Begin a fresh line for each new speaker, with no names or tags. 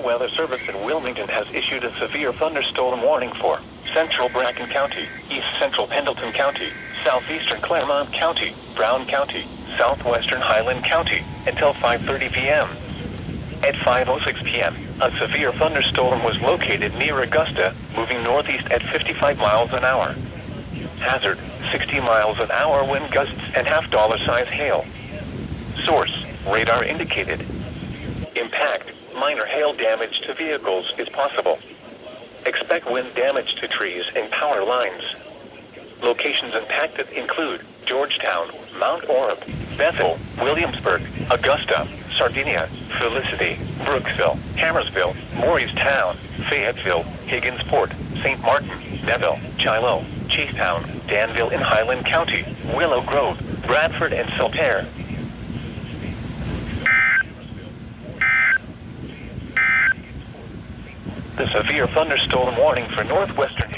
National Weather Service in Wilmington has issued a severe thunderstorm warning for Central Bracken County, East Central Pendleton County, Southeastern Claremont County, Brown County, Southwestern Highland County, until 5:30 p.m. At 5:06 p.m., a severe thunderstorm was located near Augusta, moving northeast at 55 miles an hour. Hazard, 60 miles an hour wind gusts and half-dollar-size hail. Source, radar indicated. Impact, minor hail damage to vehicles is possible. Expect wind damage to trees and power lines. Locations impacted include Georgetown, Mount Orab, Bethel, Williamsburg, Augusta, Sardinia, Felicity, Brooksville, Hammersville, Morristown, Fayetteville, Higginsport, St. Martin, Neville, Shiloh, Chasetown, Danville in Highland County, Willow Grove, Bradford and Saltaire. The severe thunderstorm warning for northwestern